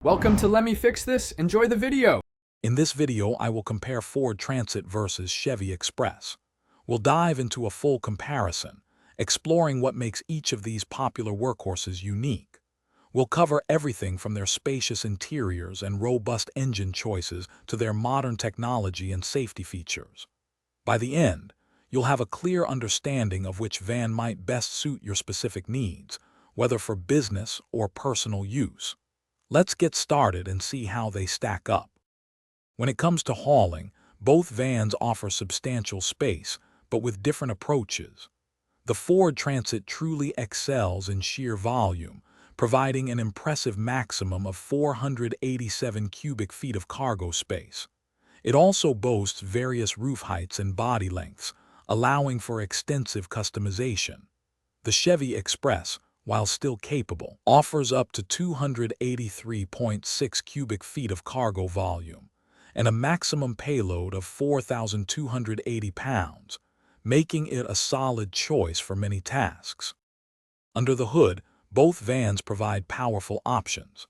Welcome to Let Me Fix This. Enjoy the video. In this video, I will compare Ford Transit versus Chevy Express. We'll dive into a full comparison, exploring what makes each of these popular workhorses unique. We'll cover everything from their spacious interiors and robust engine choices to their modern technology and safety features. By the end, you'll have a clear understanding of which van might best suit your specific needs, whether for business or personal use. Let's get started and see how they stack up. When it comes to hauling, both vans offer substantial space, but with different approaches. The Ford Transit truly excels in sheer volume, providing an impressive maximum of 487 cubic feet of cargo space. It also boasts various roof heights and body lengths, allowing for extensive customization. The Chevy Express, while still capable, offers up to 283.6 cubic feet of cargo volume and a maximum payload of 4,280 pounds, making it a solid choice for many tasks. Under the hood, both vans provide powerful options.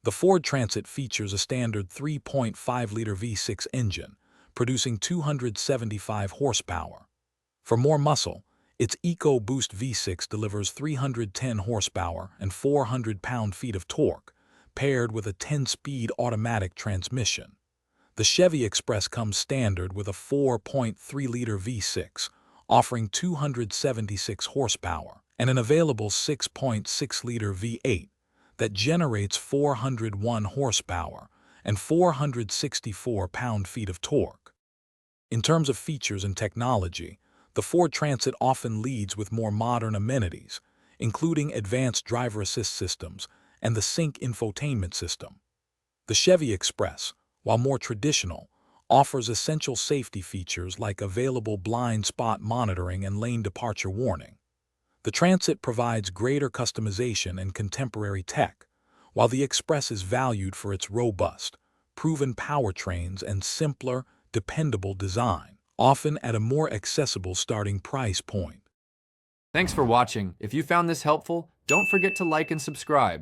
The Ford Transit features a standard 3.5-liter V6 engine, producing 275 horsepower. For more muscle, its EcoBoost V6 delivers 310 horsepower and 400 pound-feet of torque, paired with a 10-speed automatic transmission. The Chevy Express comes standard with a 4.3-liter V6, offering 276 horsepower, and an available 6.6-liter V8 that generates 401 horsepower and 464 pound-feet of torque. In terms of features and technology, the Ford Transit often leads with more modern amenities, including advanced driver assist systems and the Sync infotainment system. The Chevy Express, while more traditional, offers essential safety features like available blind spot monitoring and lane departure warning. The Transit provides greater customization and contemporary tech, while the Express is valued for its robust, proven powertrains and simpler, dependable design, often at a more accessible starting price point. Thanks for watching. If you found this helpful, don't forget to like and subscribe.